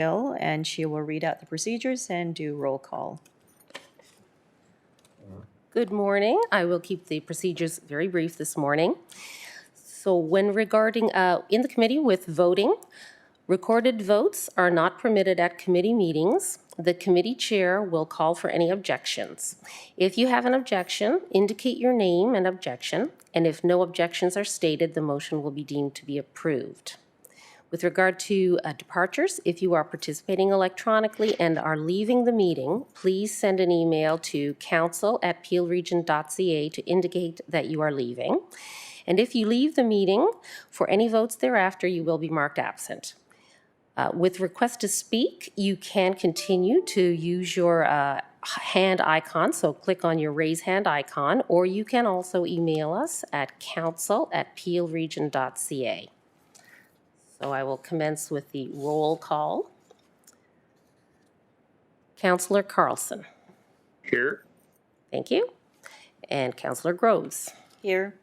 and she will read out the procedures and do roll call. Good morning. I will keep the procedures very brief this morning. So when regarding in the committee with voting, recorded votes are not permitted at committee meetings. The committee chair will call for any objections. If you have an objection, indicate your name and objection, and if no objections are stated, the motion will be deemed to be approved. With regard to departures, if you are participating electronically and are leaving the meeting, please send an email to council@peelregion.ca to indicate that you are leaving. And if you leave the meeting, for any votes thereafter, you will be marked absent. With request to speak, you can continue to use your hand icon, so click on your raise hand icon, or you can also email us at council@peelregion.ca. So I will commence with the roll call. Councillor Carlson. Here. Thank you. And Councillor Groves. Here.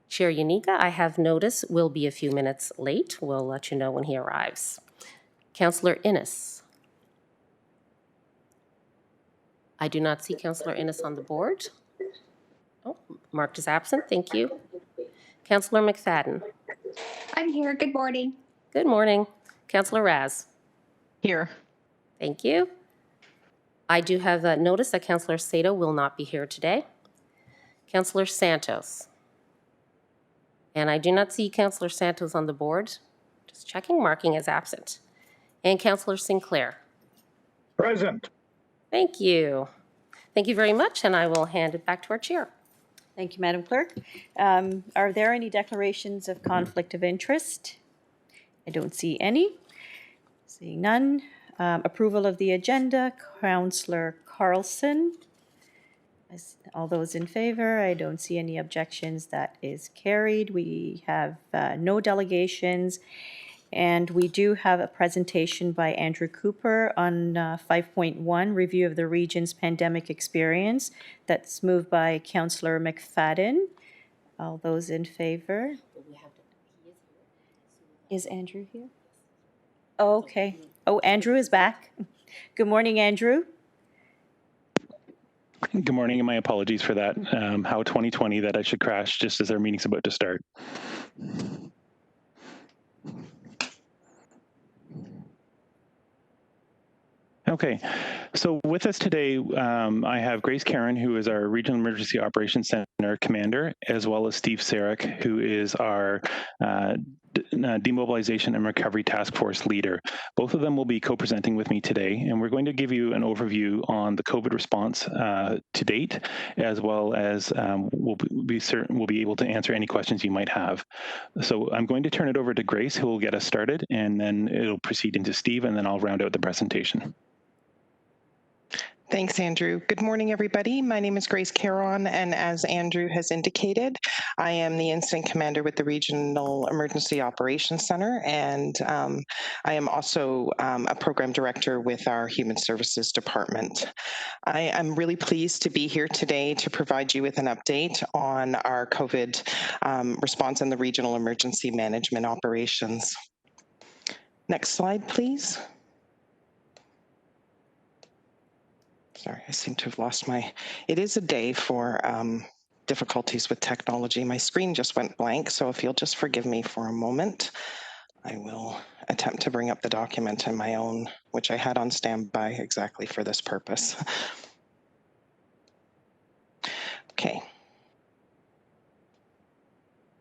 Chair Unica, I have notice, will be a few minutes late. We'll let you know when he arrives. Councillor Innes. I do not see Councillor Innes on the board. Oh, marked as absent. Thank you. Councillor McFadden. I'm here. Good morning. Good morning. Councillor Raz. Here. Thank you. I do have a notice that Councillor Sato will not be here today. Councillor Santos. And I do not see Councillor Santos on the board. Just checking, marking as absent. And Councillor Sinclair. Present. Thank you. Thank you very much, and I will hand it back to our chair. Thank you, Madam Clerk. Are there any declarations of conflict of interest? I don't see any. Seeing none. Approval of the agenda, Councillor Carlson. All those in favor, I don't see any objections. That is carried. We have no delegations, and we do have a presentation by Andrew Cooper on 5.1, review of the region's pandemic experience. That's moved by Councillor McFadden. All those in favor? Is Andrew here? Oh, okay. Oh, Andrew is back. Good morning, Andrew. Good morning, and my apologies for that. How 2020 that I should crash just as our meeting's about to start. Okay, so with us today, I have Grace Caron, who is our Regional Emergency Operations Center Commander, as well as Steve Sarek, who is our Demobilization and Recovery Task Force Leader. Both of them will be co-presenting with me today, and we're going to give you an overview on the COVID response to date, as well as we'll be able to answer any questions you might have. So I'm going to turn it over to Grace, who will get us started, and then it'll proceed into Steve, and then I'll round out the presentation. Thanks, Andrew. Good morning, everybody. My name is Grace Caron, and as Andrew has indicated, I am the Incident Commander with the Regional Emergency Operations Center, and I am also a Program Director with our Human Services Department. I am really pleased to be here today to provide you with an update on our COVID response and the Regional Emergency Management Operations. Next slide, please. Sorry, I seem to have lost my, it is a day for difficulties with technology. My screen just went blank, so if you'll just forgive me for a moment, I will attempt to bring up the document in my own, which I had on standby exactly for this purpose. Okay.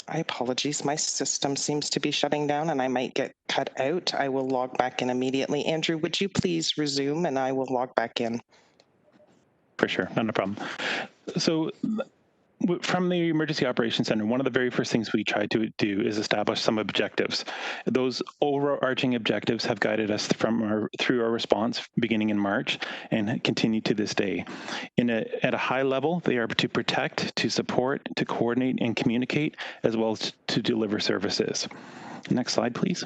I apologize, my system seems to be shutting down and I might get cut out. I will log back in immediately. Andrew, would you please resume and I will log back in. For sure, not a problem. So from the Emergency Operations Center, one of the very first things we tried to do is establish some objectives. Those overarching objectives have guided us through our response beginning in March and continue to this day. At a high level, they are to protect, to support, to coordinate and communicate, as well as to deliver services. Next slide, please.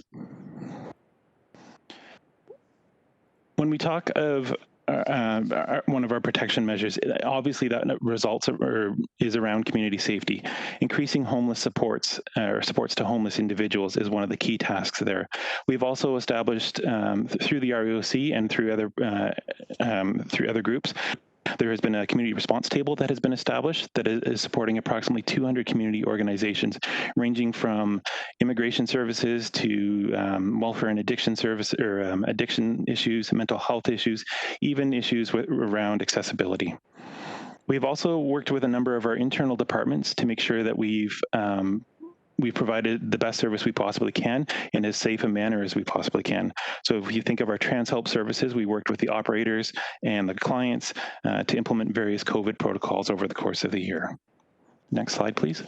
When we talk of one of our protection measures. Obviously, that results or is around community safety. Increasing homeless supports or supports to homeless individuals is one of the key tasks there. We've also established through the REOC and through other groups. There has been a community response table that has been established that is supporting approximately 200 community organizations, ranging from immigration services to welfare and addiction service or addiction issues, mental health issues, even issues around accessibility. We've also worked with a number of our internal departments to make sure that we've provided the best service we possibly can in as safe a manner as we possibly can. So if you think of our TransHelp services, we worked with the operators and the clients to implement various COVID protocols over the course of the year. Next slide, please.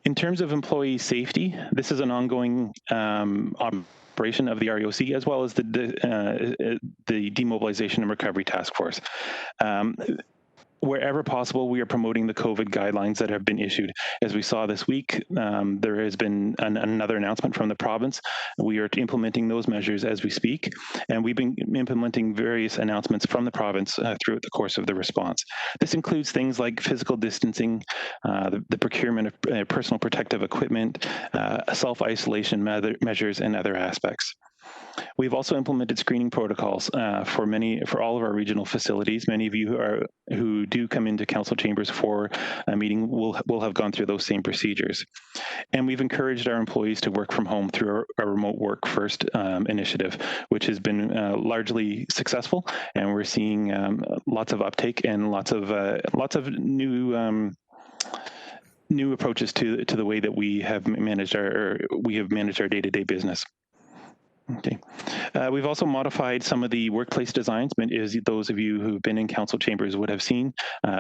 In terms of employee safety, this is an ongoing operation of the REOC as well as the Demobilization and Recovery Task Force. Wherever possible, we are promoting the COVID guidelines that have been issued. As we saw this week, there has been another announcement from the province. We are implementing those measures as we speak, and we've been implementing various announcements from the province throughout the course of the response. This includes things like physical distancing, the procurement of personal protective equipment, self-isolation measures, and other aspects. We've also implemented screening protocols for all of our regional facilities. Many of you who do come into council chambers for a meeting will have gone through those same procedures. And we've encouraged our employees to work from home through our remote work first initiative, which has been largely successful, and we're seeing lots of uptake and lots of new approaches to the way that we have managed our day-to-day business. Okay. We've also modified some of the workplace designs. As those of you who've been in council chambers would have seen,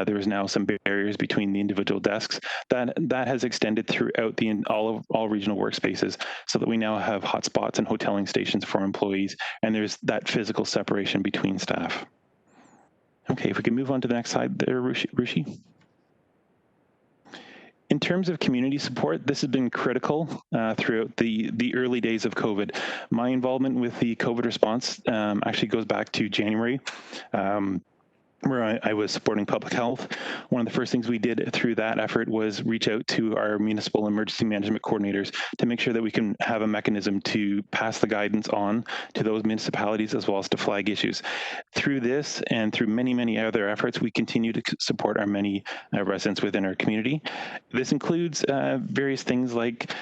there is now some barriers between the individual desks. That has extended throughout all regional workspaces, so that we now have hotspots and hoteling stations for employees, and there's that physical separation between staff. Okay, if we can move on to the next slide there, Rushi. In terms of community support, this has been critical throughout the early days of COVID. My involvement with the COVID response actually goes back to January, where I was supporting public health. One of the first things we did through that effort was reach out to our municipal emergency management coordinators to make sure that we can have a mechanism to pass the guidance on to those municipalities as well as to flag issues. Through this and through many, many other efforts, we continue to support our many residents within our community. This includes various things like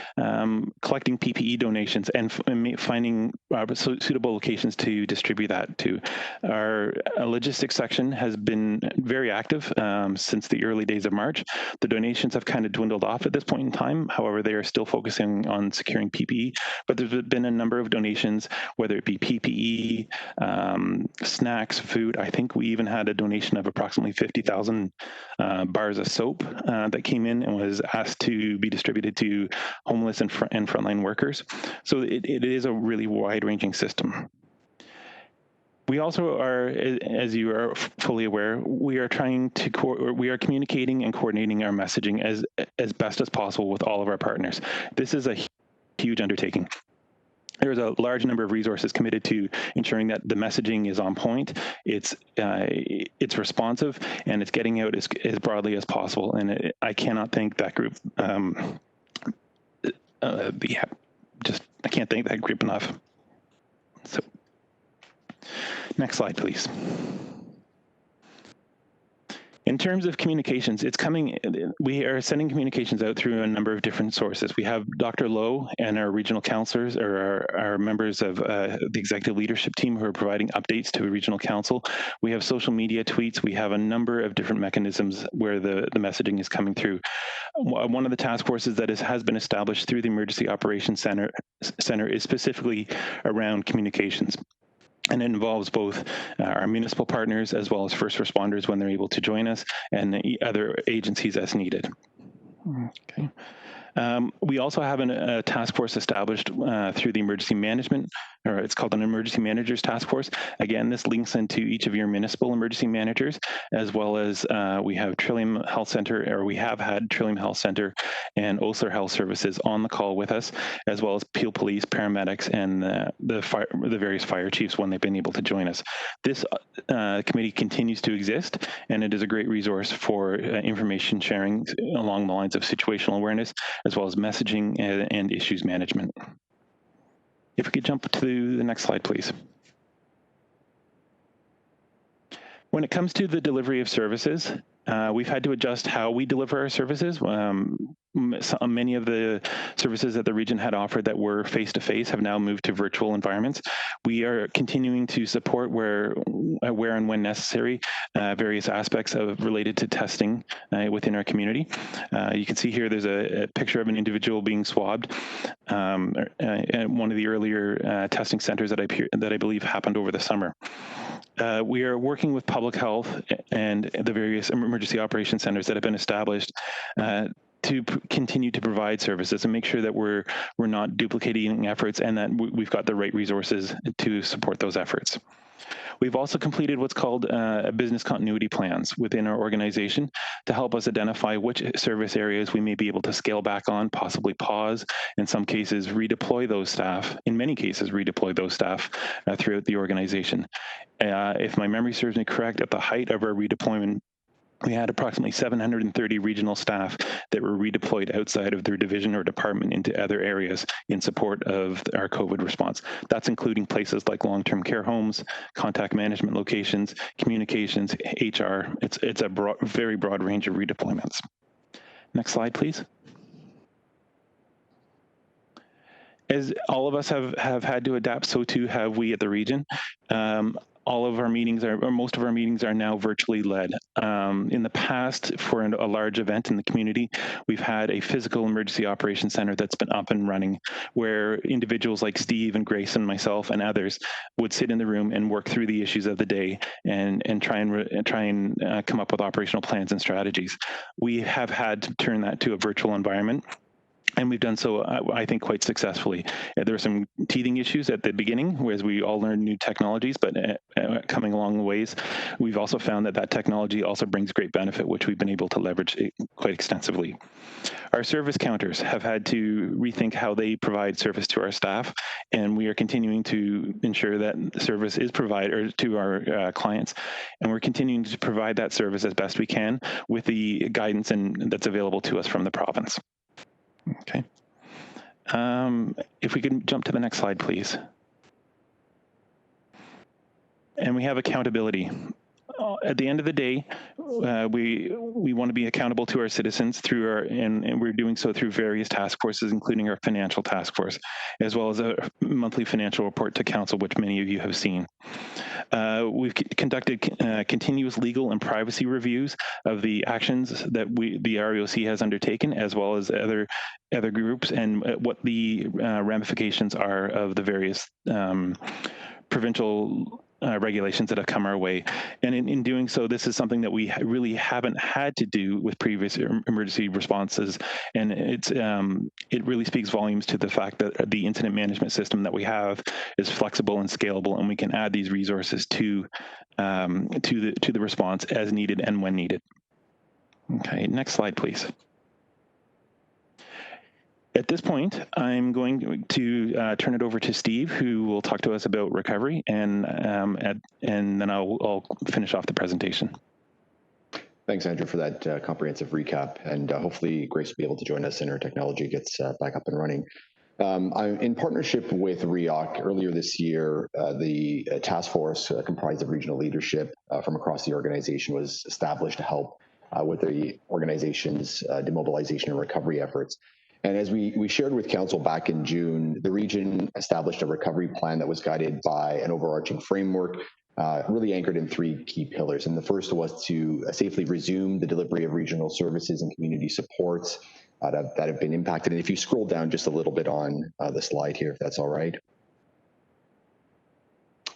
collecting PPE donations and finding suitable locations to distribute that to. Our logistics section has been very active since the early days of March. The donations have kind of dwindled off at this point in time. However, they are still focusing on securing PPE, but there's been a number of donations, whether it be PPE, snacks, food. I think we even had a donation of approximately 50,000 bars of soap that came in and was asked to be distributed to homeless and frontline workers. So it is a really wide-ranging system. We also are, as you are fully aware, we are communicating and coordinating our messaging as best as possible with all of our partners. This is a huge undertaking. There's a large number of resources committed to ensuring that the messaging is on point, it's responsive, and it's getting out as broadly as possible. And I cannot thank that group. I can't thank that group enough. So. Next slide, please. In terms of communications, we are sending communications out through a number of different sources. We have Dr. Lowe and our regional counselors, or our members of the executive leadership team who are providing updates to regional council. We have social media tweets. We have a number of different mechanisms where the messaging is coming through. One of the task forces that has been established through the Emergency Operations Center is specifically around communications. And it involves both our municipal partners as well as first responders when they're able to join us, and other agencies as needed. Okay. We also have a task force established through the emergency management, or it's called an emergency managers task force. Again, this links into each of your municipal emergency managers, as well as we have Trillium Health Center, or we have had Trillium Health Center and Osler Health Services on the call with us, as well as Peel Police, paramedics, and the various fire chiefs when they've been able to join us. This committee continues to exist, and it is a great resource for information sharing along the lines of situational awareness, as well as messaging and issues management. If we could jump to the next slide, please. When it comes to the delivery of services, we've had to adjust how we deliver our services. Many of the services that the region had offered that were face-to-face have now moved to virtual environments. We are continuing to support where and when necessary various aspects related to testing within our community. You can see here there's a picture of an individual being swabbed at one of the earlier testing centers that I believe happened over the summer. We are working with public health and the various emergency operations centers that have been established to continue to provide services and make sure that we're not duplicating efforts and that we've got the right resources to support those efforts. We've also completed what's called business continuity plans within our organization to help us identify which service areas we may be able to scale back on, possibly pause, in some cases redeploy those staff, in many cases redeploy those staff throughout the organization. If my memory serves me correct, at the height of our redeployment, we had approximately 730 regional staff that were redeployed outside of their division or department into other areas in support of our COVID response. That's including places like long-term care homes, contact management locations, communications, HR. It's a very broad range of redeployments. Next slide, please. As all of us have had to adapt, so too have we at the region. All of our meetings or most of our meetings are now virtually led. In the past, for a large event in the community, we've had a physical emergency operations center that's been up and running, where individuals like Steve and Grace and myself and others would sit in the room and work through the issues of the day and try and come up with operational plans and strategies. We have had to turn that to a virtual environment. And we've done so, I think, quite successfully. There were some teething issues at the beginning, whereas we all learned new technologies, but coming along the ways, we've also found that technology also brings great benefit, which we've been able to leverage quite extensively. Our service counters have had to rethink how they provide service to our staff, and we are continuing to ensure that service is provided to our clients, and we're continuing to provide that service as best we can with the guidance that's available to us from the province. Okay. If we could jump to the next slide, please. And we have accountability. At the end of the day, we want to be accountable to our citizens through and we're doing so through various task forces, including our financial task force, as well as a monthly financial report to council, which many of you have seen. We've conducted continuous legal and privacy reviews of the actions that the REOC has undertaken, as well as other groups, and what the ramifications are of the various provincial regulations that have come our way. And in doing so, this is something that we really haven't had to do with previous emergency responses. And it really speaks volumes to the fact that the incident management system that we have is flexible and scalable, and we can add these resources to the response as needed and when needed. Okay, next slide, please. At this point, I'm going to turn it over to Steve, who will talk to us about recovery, and then I'll finish off the presentation. Thanks, Andrew, for that comprehensive recap, and hopefully Grace will be able to join us and our technology gets back up and running. I'm in partnership with REOC. Earlier this year, the task force comprised of regional leadership from across the organization was established to help with the organization's demobilization and recovery efforts. And as we shared with Council back in June, the region established a recovery plan that was guided by an overarching framework, really anchored in 3 key pillars. And the first was to safely resume the delivery of regional services and community supports that have been impacted. And if you scroll down just a little bit on the slide here, if that's all right.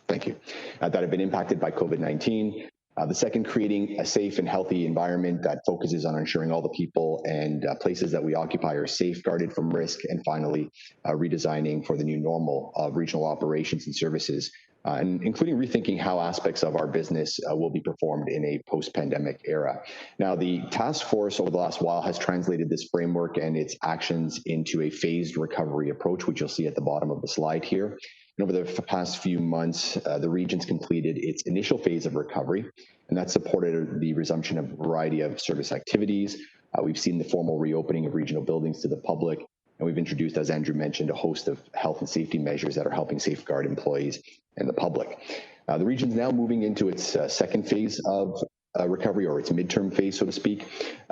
Thank you. That have been impacted by COVID-19. The second, creating a safe and healthy environment that focuses on ensuring all the people and places that we occupy are safeguarded from risk. And finally, redesigning for the new normal of regional operations and services, and including rethinking how aspects of our business will be performed in a post-pandemic era. Now, the task force over the last while has translated this framework and its actions into a phased recovery approach, which you'll see at the bottom of the slide here. And over the past few months, the region's completed its initial phase of recovery, and that supported the resumption of a variety of service activities. We've seen the formal reopening of regional buildings to the public, and we've introduced, as Andrew mentioned, a host of health and safety measures that are helping safeguard employees and the public. The region's now moving into its second phase of recovery, or its midterm phase, so to speak,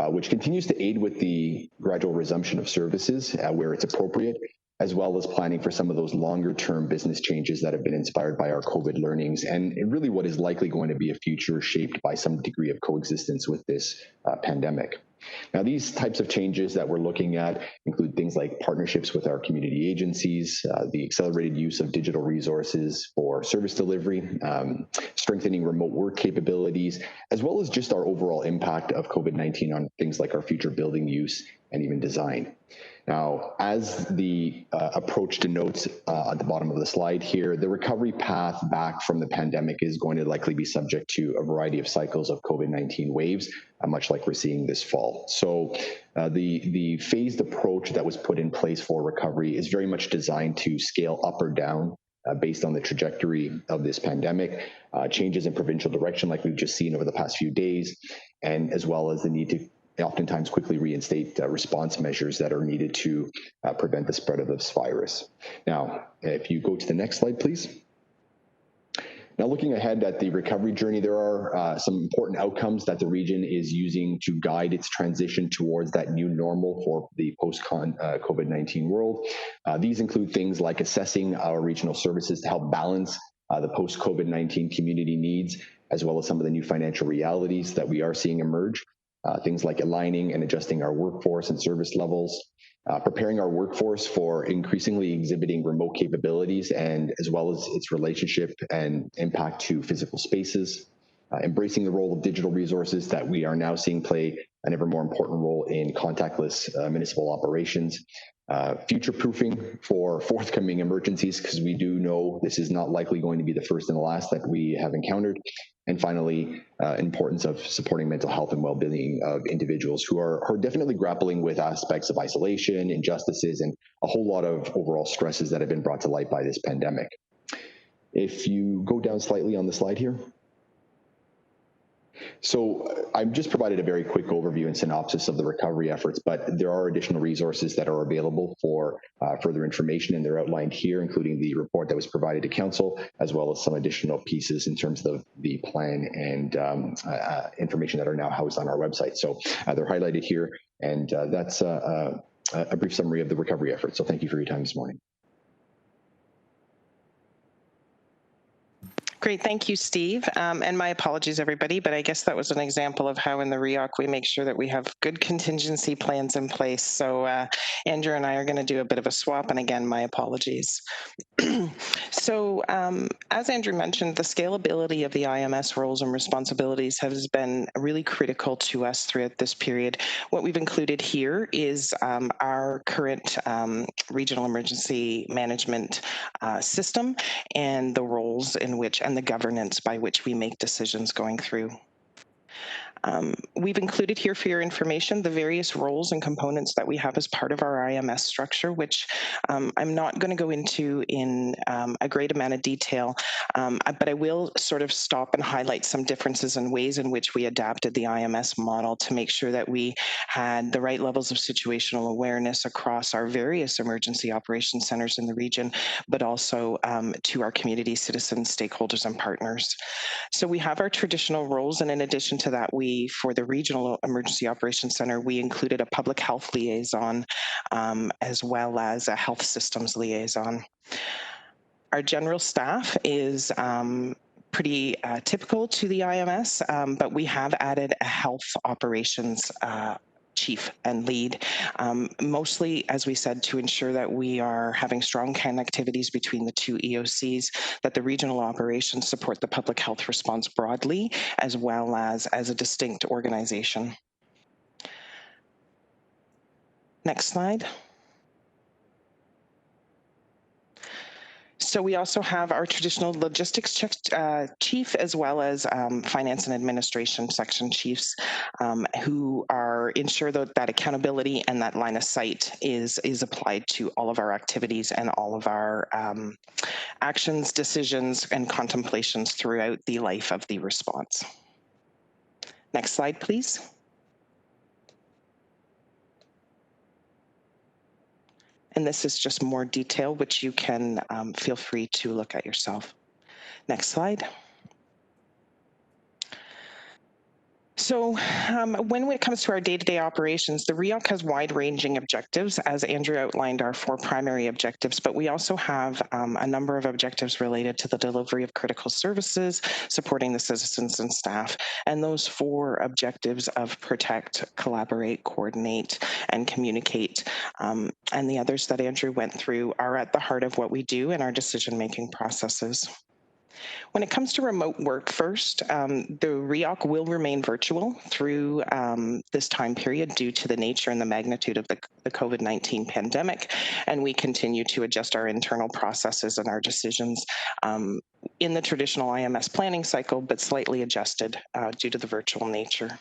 which continues to aid with the gradual resumption of services where it's appropriate, as well as planning for some of those longer-term business changes that have been inspired by our COVID learnings, and really what is likely going to be a future shaped by some degree of coexistence with this pandemic. Now, these types of changes that we're looking at include things like partnerships with our community agencies, the accelerated use of digital resources for service delivery, strengthening remote work capabilities, as well as just our overall impact of COVID-19 on things like our future building use and even design. Now, as the approach denotes at the bottom of the slide here, the recovery path back from the pandemic is going to likely be subject to a variety of cycles of COVID-19 waves, much like we're seeing this fall. So the phased approach that was put in place for recovery is very much designed to scale up or down based on the trajectory of this pandemic, changes in provincial direction like we've just seen over the past few days, and as well as the need to oftentimes quickly reinstate response measures that are needed to prevent the spread of this virus. Now, if you go to the next slide, please. Now, looking ahead at the recovery journey, there are some important outcomes that the region is using to guide its transition towards that new normal for the post-COVID-19 world. These include things like assessing our regional services to help balance the post-COVID-19 community needs, as well as some of the new financial realities that we are seeing emerge. Things like aligning and adjusting our workforce and service levels, preparing our workforce for increasingly exhibiting remote capabilities, and as well as its relationship and impact to physical spaces, embracing the role of digital resources that we are now seeing play an ever more important role in contactless municipal operations, future-proofing for forthcoming emergencies, because we do know this is not likely going to be the first and the last that we have encountered. And finally, importance of supporting mental health and well-being of individuals who are definitely grappling with aspects of isolation, injustices, and a whole lot of overall stresses that have been brought to light by this pandemic. If you go down slightly on the slide here. So I've just provided a very quick overview and synopsis of the recovery efforts, but there are additional resources that are available for further information, and they're outlined here, including the report that was provided to Council, as well as some additional pieces in terms of the plan and information that are now housed on our website. So they're highlighted here, and that's a brief summary of the recovery effort. So thank you for your time this morning. Great, thank you, Steve. And my apologies, everybody, but I guess that was an example of how in the REOC we make sure that we have good contingency plans in place. So Andrew and I are going to do a bit of a swap, and again, my apologies. So as Andrew mentioned, the scalability of the IMS roles and responsibilities has been really critical to us throughout this period. What we've included here is our current regional emergency management system and the roles in which and the governance by which we make decisions going through. We've included here for your information the various roles and components that we have as part of our IMS structure, which I'm not going to go into in a great amount of detail, but I will sort of stop and highlight some differences and ways in which we adapted the IMS model to make sure that we had the right levels of situational awareness across our various emergency operations centers in the region, but also to our community, citizens, stakeholders, and partners. So we have our traditional roles, and in addition to that, for the Regional Emergency Operations Center, we included a public health liaison as well as a health systems liaison. Our general staff is pretty typical to the IMS, but we have added a health operations chief and lead, mostly, as we said, to ensure that we are having strong connectivities between the two EOCs, that the regional operations support the public health response broadly, as well as a distinct organization. Next slide. So we also have our traditional logistics chief, as well as finance and administration section chiefs, who ensure that accountability and that line of sight is applied to all of our activities and all of our actions, decisions, and contemplations throughout the life of the response. Next slide, please. And this is just more detail, which you can feel free to look at yourself. Next slide. So when it comes to our day-to-day operations, the REOC has wide-ranging objectives, as Andrew outlined, our 4 primary objectives, but we also have a number of objectives related to the delivery of critical services, supporting the citizens and staff. And those 4 objectives of protect, collaborate, coordinate, and communicate, and the others that Andrew went through are at the heart of what we do in our decision-making processes. When it comes to remote work first, the REOC will remain virtual through this time period due to the nature and the magnitude of the COVID-19 pandemic, and we continue to adjust our internal processes and our decisions in the traditional IMS planning cycle, but slightly adjusted due to the virtual nature.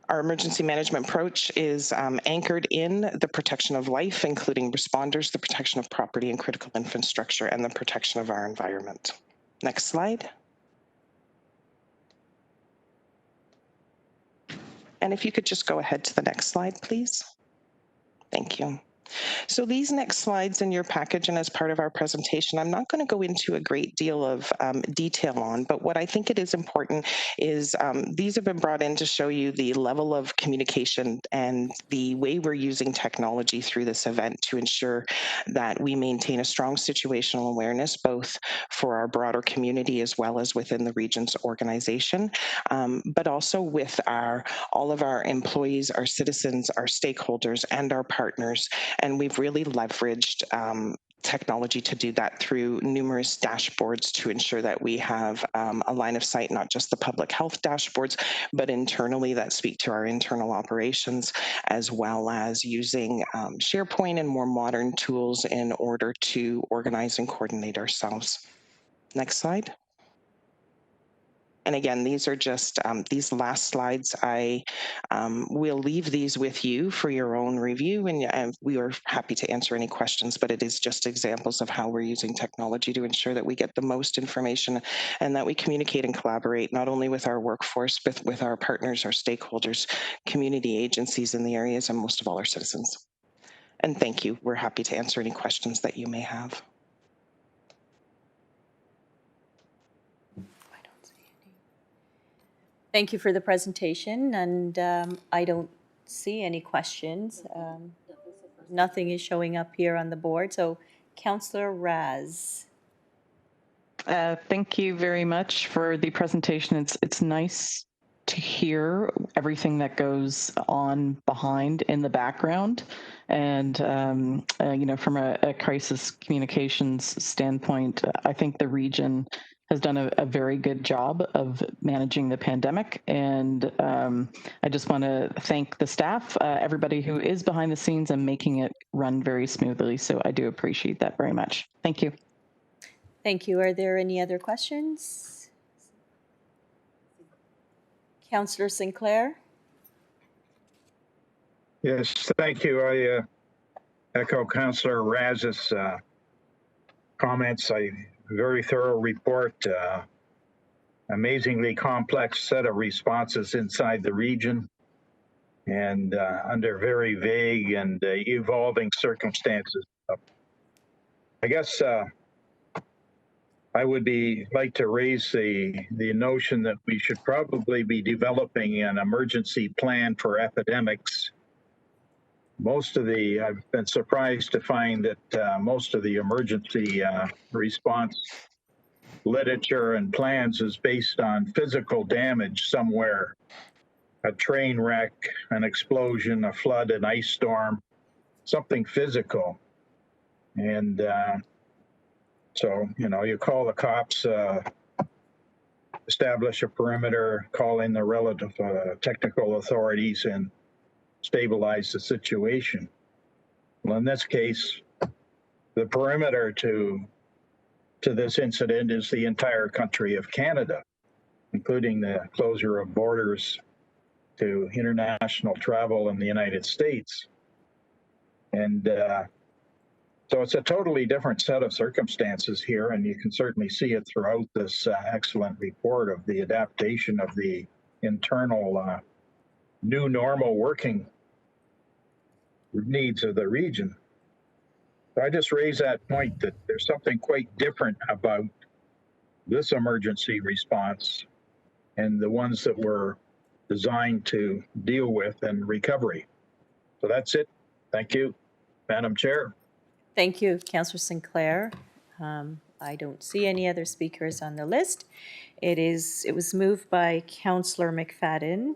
Our emergency management approach is anchored in the protection of life, including responders, the protection of property and critical infrastructure, and the protection of our environment. Next slide. And if you could just go ahead to the next slide, please. Thank you. So these next slides in your package and as part of our presentation, I'm not going to go into a great deal of detail on, but what I think it is important is these have been brought in to show you the level of communication and the way we're using technology through this event to ensure that we maintain a strong situational awareness, both for our broader community as well as within the region's organization, but also with all of our employees, our citizens, our stakeholders, and our partners. And we've really leveraged technology to do that through numerous dashboards to ensure that we have a line of sight, not just the public health dashboards, but internally that speak to our internal operations, as well as using SharePoint and more modern tools in order to organize and coordinate ourselves. Next slide. And again, these are just these last slides. I will leave these with you for your own review, and we are happy to answer any questions, but it is just examples of how we're using technology to ensure that we get the most information and that we communicate and collaborate not only with our workforce, but with our partners, our stakeholders, community agencies in the areas, and most of all, our citizens. And thank you. We're happy to answer any questions that you may have. Thank you for the presentation, and I don't see any questions. Nothing is showing up here on the board. So, Councillor Raz. Thank you very much for the presentation. It's nice to hear everything that goes on behind in the background, and you know, from a crisis communications standpoint, I think the region has done a very good job of managing the pandemic, and I just want to thank the staff, everybody who is behind the scenes and making it run very smoothly. So I do appreciate that very much. Thank you. Thank you. Are there any other questions? Councillor Sinclair? Yes, thank you. I echo Councillor Raz's comments. Very thorough report, amazingly complex set of responses inside the region, and under very vague and evolving circumstances. I guess I would like to raise the notion that we should probably be developing an emergency plan for epidemics. I've been surprised to find that most of the emergency response literature and plans is based on physical damage somewhere. a train wreck, an explosion, a flood, an ice storm, something physical. And so, you know, you call the cops, establish a perimeter, call in the relative technical authorities, and stabilize the situation. Well, in this case, the perimeter to this incident is the entire country of Canada, including the closure of borders to international travel in the United States. And so it's a totally different set of circumstances here, and you can certainly see it throughout this excellent report of the adaptation of the internal new normal working needs of the region. So I just raise that point that there's something quite different about this emergency response and the ones that were designed to deal with in recovery. So that's it. Thank you, Madam Chair. Thank you, Councillor Sinclair. I don't see any other speakers on the list. It was moved by Councillor McFadden.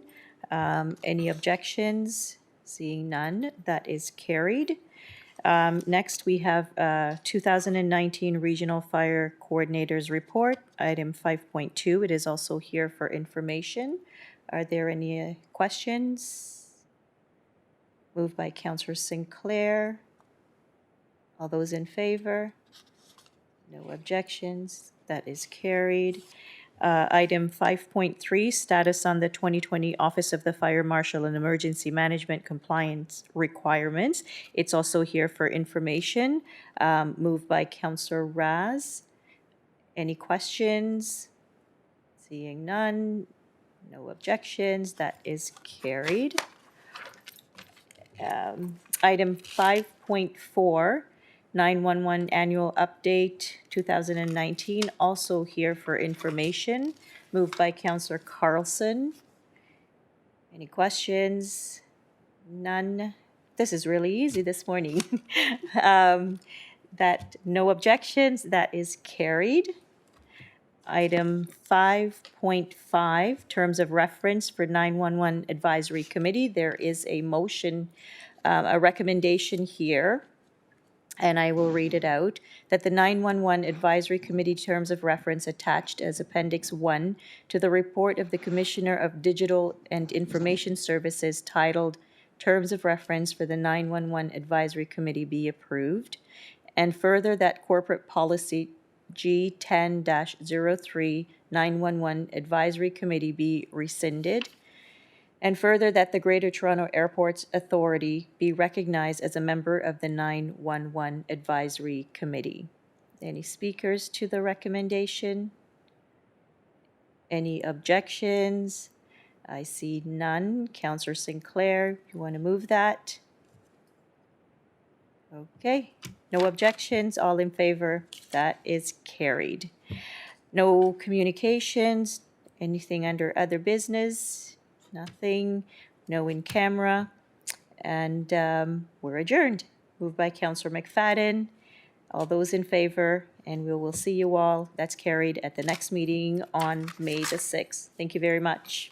Any objections? Seeing none, that is carried. Next, we have 2019 Regional Fire Coordinators Report, item 5.2. It is also here for information. Are there any questions? Moved by Councillor Sinclair. All those in favor? No objections. That is carried. Item 5.3, status on the 2020 Office of the Fire Marshal and Emergency Management Compliance Requirements. It's also here for information. Moved by Councillor Raz. Any questions? Seeing none. No objections. That is carried. Item 5.4, 911 Annual Update 2019, also here for information. Moved by Councillor Carlson. Any questions? None. This is really easy this morning. No objections, that is carried. Item 5.5, Terms of Reference for 911 Advisory Committee. There is a motion, a recommendation here, and I will read it out, that the 911 Advisory Committee Terms of Reference attached as Appendix 1 to the report of the Commissioner of Digital and Information Services titled Terms of Reference for the 911 Advisory Committee be approved, and further that Corporate Policy G10-03 911 Advisory Committee be rescinded, and further that the Greater Toronto Airports Authority be recognized as a member of the 911 Advisory Committee. Any speakers to the recommendation? Any objections? I see none. Councillor Sinclair, you want to move that? Okay, no objections, all in favor, that is carried. No communications, anything under other business, nothing, no in camera, and we're adjourned. Moved by Councillor McFadden. All those in favor, and we will see you all. That's carried at the next meeting on May the 6th. Thank you very much.